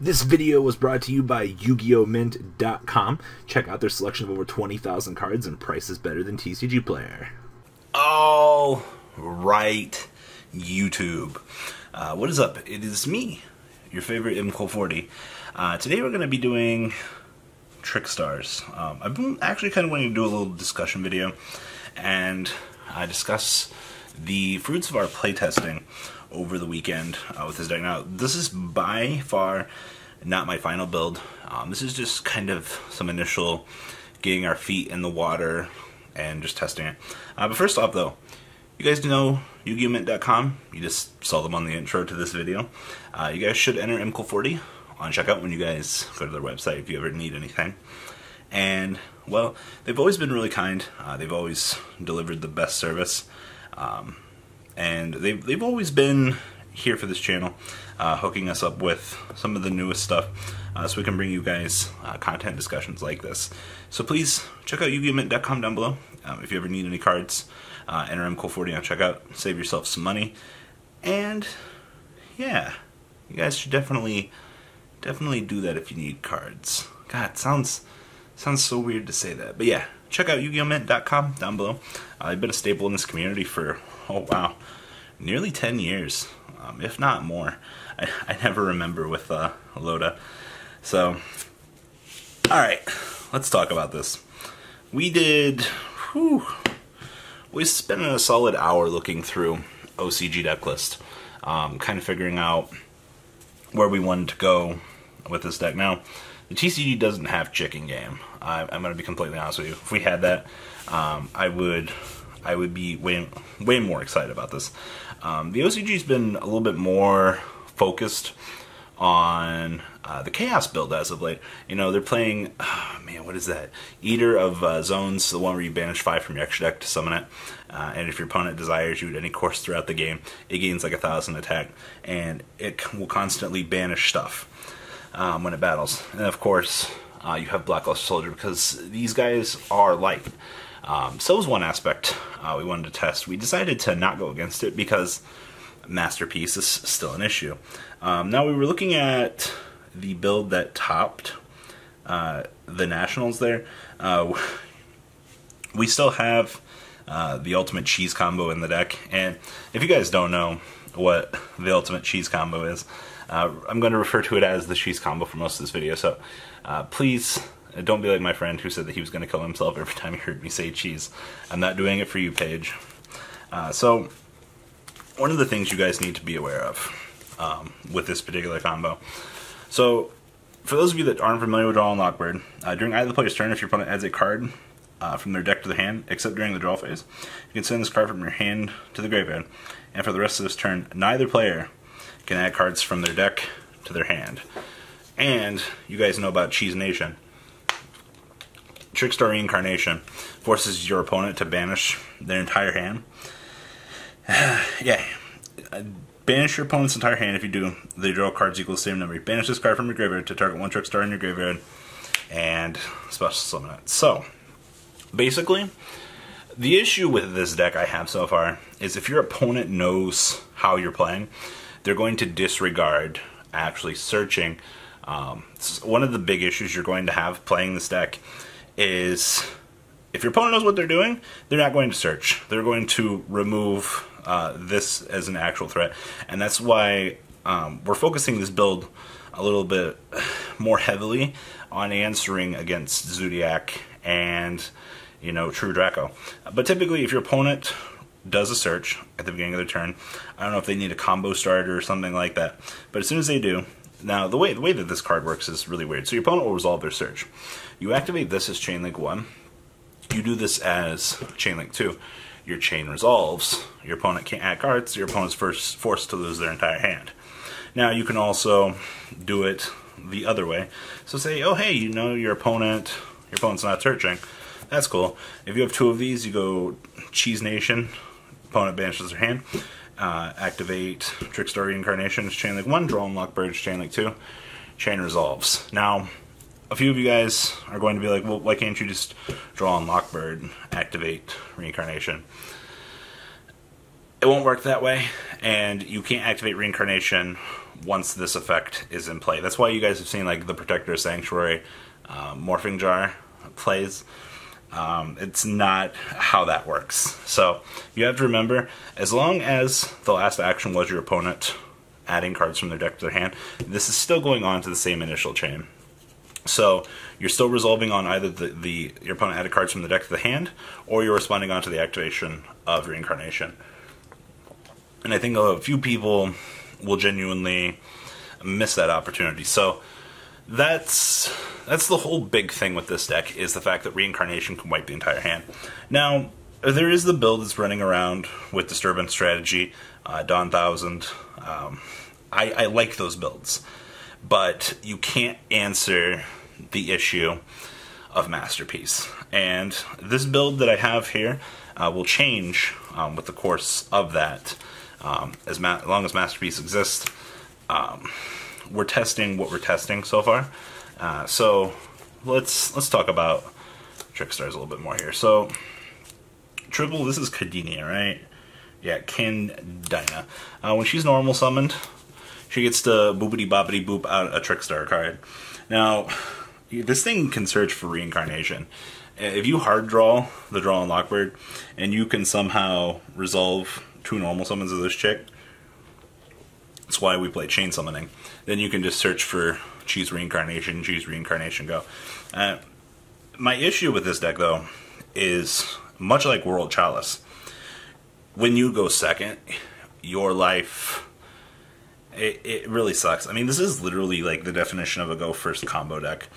This video was brought to you by YugiOhMint.com. Check out their selection of over 20,000 cards and prices better than TCG Player. All right, YouTube. What is up? It is me, your favorite MCole40. Today we're going to be doing Trickstars. I've been actually kind of wanting to do a little discussion video and discuss the fruits of our playtesting over the weekend with this deck. Now, this is by far not my final build. This is just kind of some initial getting our feet in the water and just testing it. But first off, though, you guys know YugiOhMint.com. You just saw them on the intro to this video. You guys should enter MCole40 on checkout when you guys go to their website if you ever need anything. And, well, they've always been really kind. They've always delivered the best service. And they've always been here for this channel, hooking us up with some of the newest stuff, so we can bring you guys content discussions like this. So please check out YugiOhMint.com down below. If you ever need any cards, enter MCole40 on checkout. Save yourself some money. And yeah, you guys should definitely do that if you need cards. God, it sounds so weird to say that, but yeah, check out YugiOhMint.com down below. I've been a staple in this community for, oh wow, nearly 10 years, if not more. I never remember with Loda. So, alright, let's talk about this. We spent a solid hour looking through OCG deck list, kind of figuring out where we wanted to go with this deck. Now, the TCG doesn't have Chicken Game. I'm going to be completely honest with you. If we had that, I would be way more excited about this. The OCG's been a little bit more focused on the Chaos build as of late. You know, they're playing, man, what is that? Eater of Zones, the one where you banish 5 from your extra deck to summon it. And if your opponent desires you at any course throughout the game, it gains like 1,000 attack, and it will constantly banish stuff when it battles. And of course, you have Blackluster Soldier, because these guys are light. So was one aspect we wanted to test. We decided to not go against it because Masterpiece is still an issue. Now, we were looking at the build that topped the Nationals there. We still have the Ultimate Cheese Combo in the deck, and if you guys don't know what the Ultimate Cheese Combo is, I'm going to refer to it as the Cheese Combo for most of this video, so please don't be like my friend who said that he was going to kill himself every time he heard me say cheese. I'm not doing it for you, Paige. So, one of the things you guys need to be aware of with this particular combo. So, for those of you that aren't familiar with Draw and Lockbird, during either player's turn, if your opponent adds a card from their deck to their hand, except during the draw phase, you can send this card from your hand to the graveyard. And for the rest of this turn, neither player can add cards from their deck to their hand. And you guys know about Cheese Nation. Trickstar Reincarnation forces your opponent to banish their entire hand. Yeah. Banish your opponent's entire hand. If you do, they draw cards equal to the same number. You banish this card from your graveyard to target one Trickstar in your graveyard and special summon it. So, basically, the issue with this deck I have so far is if your opponent knows how you're playing, they're going to disregard actually searching. One of the big issues you're going to have playing this deck is if your opponent knows what they're doing, they're not going to search. They're going to remove this as an actual threat, and that's why we're focusing this build a little bit more heavily on answering against Zodiac and, you know, True Draco. But typically, if your opponent does a search at the beginning of their turn, I don't know if they need a combo starter or something like that, but as soon as they do, now the way that this card works is really weird. So your opponent will resolve their search. You activate this as Chain Link 1. You do this as Chain Link 2. Your chain resolves. Your opponent can't add cards. Your opponent's forced to lose their entire hand. Now you can also do it the other way. So say, oh hey, you know your opponent's not searching. That's cool. If you have 2 of these, you go Cheese Nation. Opponent banishes their hand. Activate Trickstar Reincarnation, Chain Link 1, Draw and Lockbird, Chain Link 2, Chain Resolves. Now, a few of you guys are going to be like, well, why can't you just draw on Lockbird, activate Reincarnation? It won't work that way, and you can't activate Reincarnation once this effect is in play. That's why you guys have seen like the Protector Sanctuary Morphing Jar plays. It's not how that works. So you have to remember, as long as the last action was your opponent adding cards from their deck to their hand, this is still going on to the same initial chain. So you're still resolving on either your opponent added cards from the deck to the hand, or you're responding on to the activation of Reincarnation. And I think a few people will genuinely miss that opportunity. So that's the whole big thing with this deck, is the fact that Reincarnation can wipe the entire hand. Now, there is the build that's running around with Disturbance Strategy, Dawn 1000. I like those builds, but you can't answer the issue of Masterpiece. And this build that I have here will change with the course of that. As long as Masterpiece exists, we're testing what we're testing so far. So let's talk about Trickstars a little bit more here. So triple, this is Kadinia, right? Yeah, Kandina. When she's normal summoned, she gets to boopity boppity boop out a Trickstar card. Now, this thing can search for Reincarnation. If you hard draw the Draw and Lockbird, and you can somehow resolve 2 normal summons of this chick, that's why we play Chain Summoning, then you can just search for choose Reincarnation, go. My issue with this deck, though, is much like World Chalice. When you go second, your life, it really sucks. I mean, this is literally like the definition of a go first combo deck.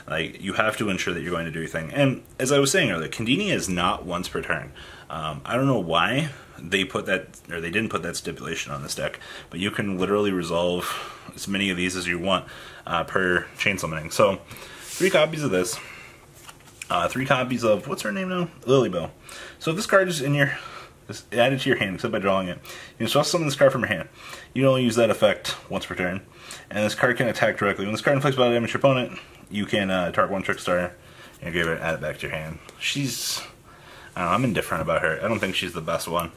Like, you have to ensure that you're going to do your thing. And as I was saying earlier, Kandini is not once per turn. I don't know why they put that, or they didn't put that stipulation on this deck, but you can literally resolve as many of these as you want per Chain Summoning. So 3 copies of this, 3 copies of, what's her name now? Lilybell. So if this card is in your, added to your hand, except by drawing it, you can just summon this card from your hand. You can only use that effect once per turn, and this card can attack directly. When this card inflicts battle damage to your opponent, you can target 1 Trickstar and give it, add it back to your hand. She's, I don't know, I'm indifferent about her. I don't think she's the best one.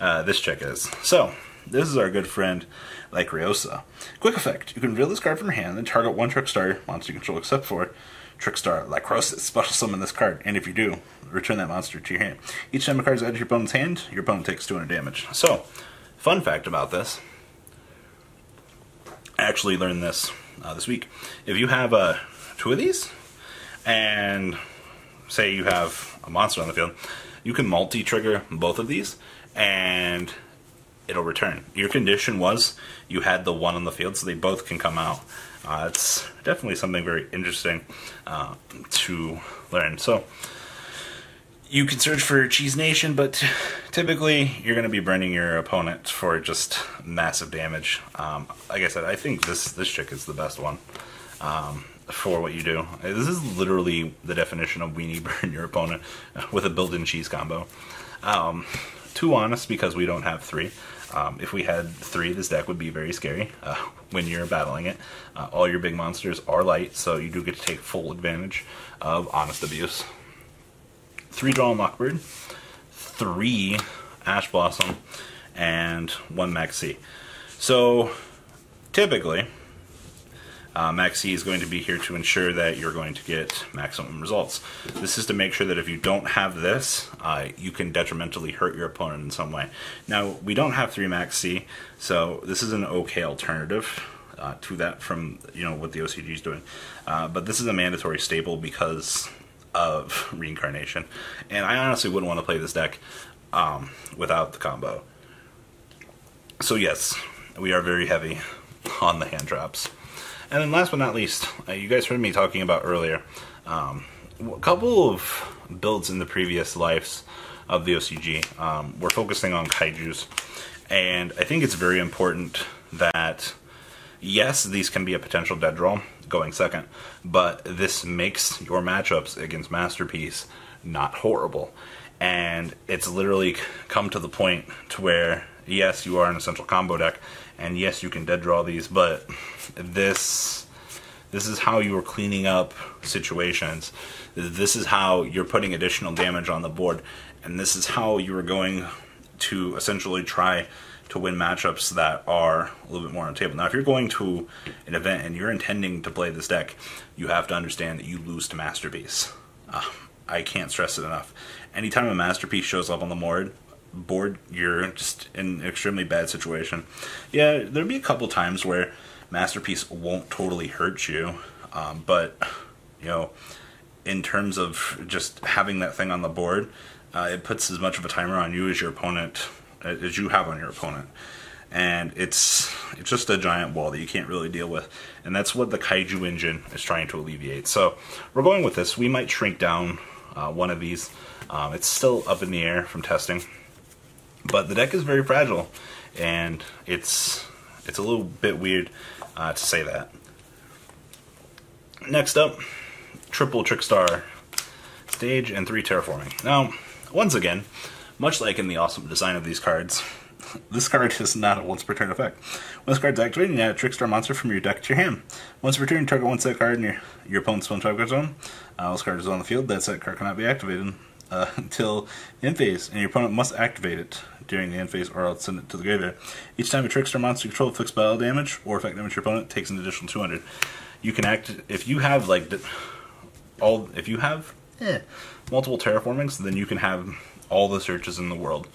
This chick is. So, this is our good friend, Lycriosa. Quick effect. You can reveal this card from your hand, then target 1 Trickstar monster you control except for Trickstar Lycrosis. Special summon this card, and if you do, return that monster to your hand. Each time a card is added to your opponent's hand, your opponent takes 200 damage. So, fun fact about this. I actually learned this this week. If you have 2 of these, and say you have a monster on the field, you can multi-trigger both of these, and it'll return. Your condition was you had the 1 on the field, so they both can come out. It's definitely something very interesting to learn. So you can search for Cheese Nation, but typically you're going to be burning your opponent for just massive damage. Like I said, I think this chick is the best one for what you do. This is literally the definition of weenie burn your opponent with a built-in cheese combo. Too honest, because we don't have 3. If we had 3, this deck would be very scary when you're battling it. All your big monsters are light, so you do get to take full advantage of honest abuse. 3 Draw and Lockbird, 3 Ash Blossom, and 1 Maxi. So typically, Maxi is going to be here to ensure that you're going to get maximum results. This is to make sure that if you don't have this, you can detrimentally hurt your opponent in some way. Now, we don't have 3 Maxi, so this is an okay alternative to that from what the OCG is doing. But this is a mandatory staple because of Reincarnation, and I honestly wouldn't want to play this deck without the combo. So yes, we are very heavy on the hand traps. And then last but not least, you guys heard me talking about earlier, a couple of builds in the previous lives of the OCG. We're focusing on kaijus, and I think it's very important that, yes, these can be a potential dead draw going second, but this makes your matchups against Masterpiece not horrible. And it's literally come to the point to where, yes, you are an essential combo deck, and yes, you can dead draw these, but this is how you are cleaning up situations. This is how you're putting additional damage on the board, and this is how you are going to essentially try to win matchups that are a little bit more on the table. Now, if you're going to an event and you're intending to play this deck, you have to understand that you lose to Masterpiece. I can't stress it enough. Anytime a Masterpiece shows up on the board, you're just in an extremely bad situation. Yeah, there'll be a couple times where Masterpiece won't totally hurt you, but, you know, in terms of just having that thing on the board, it puts as much of a timer on you as your opponent, as you have on your opponent. And it's just a giant wall that you can't really deal with. And that's what the Kaiju engine is trying to alleviate. So we're going with this. We might shrink down one of these. It's still up in the air from testing. But the deck is very fragile. And it's a little bit weird to say that. Next up, triple Trickstar stage and 3 terraforming. Now, once again, much like in the awesome design of these cards, this card is not a once per turn effect. When this card's activated, you add a Trickstar monster from your deck to your hand. Once per turn, target one set card in your opponent's one target zone. This card is on the field. That set card cannot be activated until the end phase, and your opponent must activate it during the end phase or else send it to the graveyard. Each time a Trickstar monster you control inflicts battle damage or effect damage to your opponent, takes an additional 200. You can act if you have multiple terraformings, then you can have all the searches in the world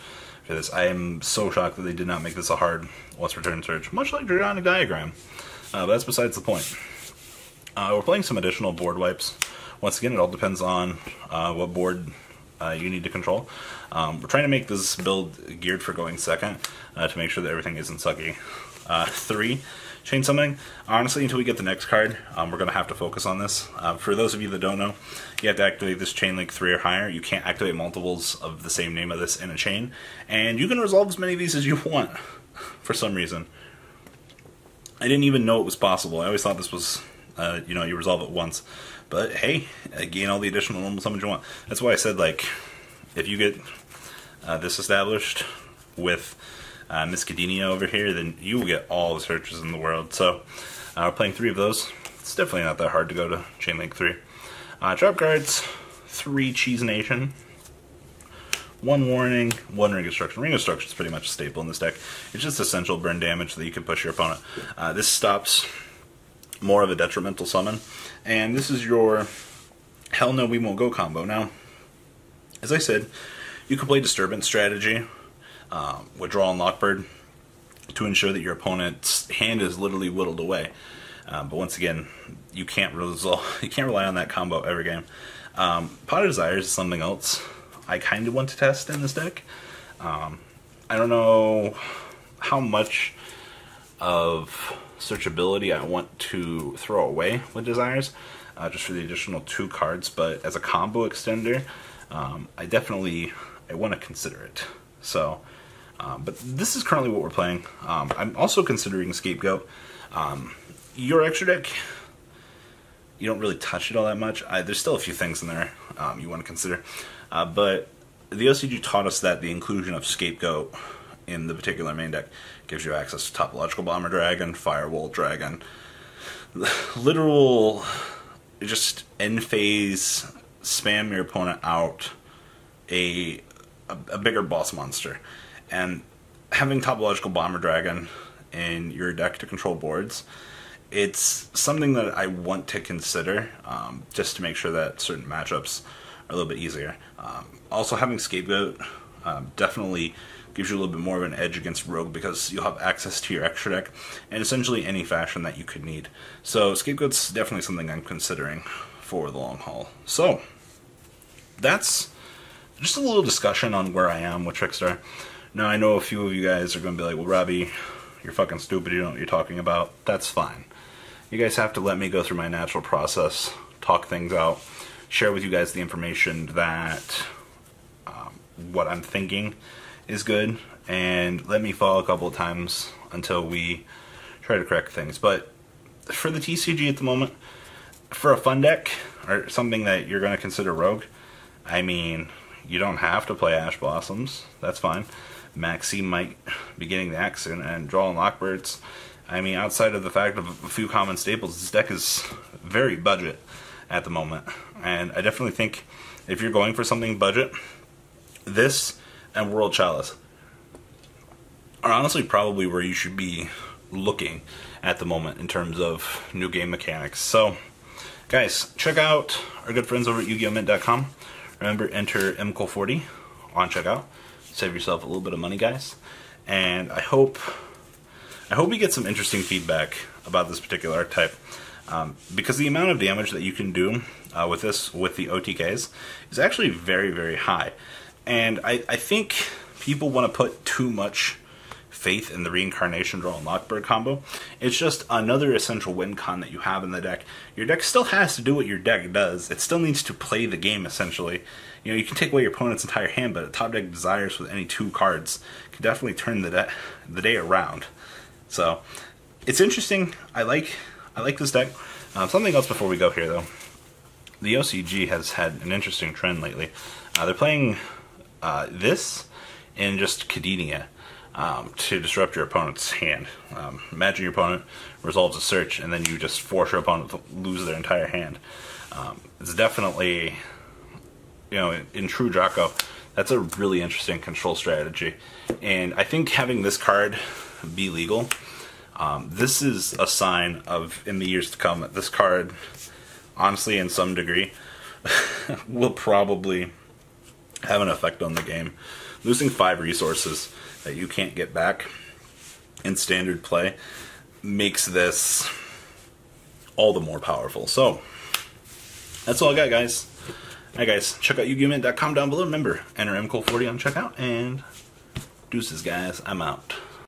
for this. I am so shocked that they did not make this a hard once per turn search, much like Draconic Diagram. But that's besides the point. We're playing some additional board wipes. Once again, it all depends on what board you need to control. We're trying to make this build geared for going second to make sure that everything isn't sucky. 3, chain summoning. Honestly, until we get the next card, we're going to have to focus on this. For those of you that don't know, you have to activate this chain link 3 or higher. You can't activate multiples of the same name of this in a chain. And you can resolve as many of these as you want, for some reason. I didn't even know it was possible. I always thought this was, you resolve it once. But hey, gain all the additional normal summons you want. That's why I said, like, if you get this established with Miss Cadenia over here, then you will get all the searches in the world. So we're playing 3 of those. It's definitely not that hard to go to chain link 3. Drop cards, 3 Cheese Nation, 1 Warning, 1 Ring of Destruction. Ring of Destruction is pretty much a staple in this deck. It's just essential burn damage that you can push your opponent. This stops more of a detrimental summon. And this is your Hell No We Won't Go combo. Now, as I said, you can play Disturbance strategy, Withdraw and Lockbird, to ensure that your opponent's hand is literally whittled away. But once again, you can't rely on that combo every game. Pot of Desires is something else I kind of want to test in this deck. I don't know how much of searchability I want to throw away with Desires, just for the additional 2 cards, but as a combo extender, I want to consider it. So, but this is currently what we're playing. I'm also considering Scapegoat. Your extra deck, you don't really touch it all that much. There's still a few things in there you want to consider. But the OCG taught us that the inclusion of Scapegoat in the particular main deck gives you access to Topological Bomber Dragon, Firewall Dragon, literal just end phase spam your opponent out a bigger boss monster. And having Topological Bomber Dragon in your deck to control boards, it's something that I want to consider, just to make sure that certain matchups are a little bit easier. Also, having Scapegoat definitely gives you a little bit more of an edge against Rogue, because you'll have access to your extra deck in essentially any fashion that you could need. So Scapegoat's definitely something I'm considering for the long haul. So that's just a little discussion on where I am with Trickstar. Now, I know a few of you guys are going to be like, well, Robbie, you're fucking stupid, you don't know what you're talking about. That's fine. You guys have to let me go through my natural process, talk things out, share with you guys the information that what I'm thinking is good, and let me fall a couple of times until we try to correct things. But for the TCG at the moment, for a fun deck, or something that you're going to consider Rogue, I mean, you don't have to play Ash Blossoms. That's fine. Maxi might be getting the axe in, and Draw and Lockbirds. I mean, outside of the fact of a few common staples, this deck is very budget at the moment. And I definitely think if you're going for something budget, this and World Chalice. are honestly probably where you should be looking at the moment in terms of new game mechanics. So, guys, check out our good friends over at YugiOhMint.com. Remember, enter MCOL40 on checkout. Save yourself a little bit of money, guys. And I hope we get some interesting feedback about this particular archetype, because the amount of damage that you can do with the OTKs is actually very, very high. And I think people want to put too much faith in the Reincarnation Draw and Lockbird combo. It's just another essential win con that you have in the deck. Your deck still has to do what your deck does. It still needs to play the game, essentially. You know, you can take away your opponent's entire hand, but a top deck Desires with any 2 cards can definitely turn the day around. So, it's interesting. I like this deck. Something else before we go here, though. The OCG has had an interesting trend lately. They're playing this in just Cadinia to disrupt your opponent's hand. Imagine your opponent resolves a search, and then you just force your opponent to lose their entire hand. It's definitely, you know, in true Draco, that's a really interesting control strategy. And I think having this card be legal, this is a sign of, in the years to come, that this card, honestly, in some degree, will probably have an effect on the game. Losing 5 resources that you can't get back in standard play makes this all the more powerful. So, that's all I got, guys. Alright, guys, check out YugiOhMint.com down below. Remember, enter MCOL40 on checkout, and deuces, guys. I'm out.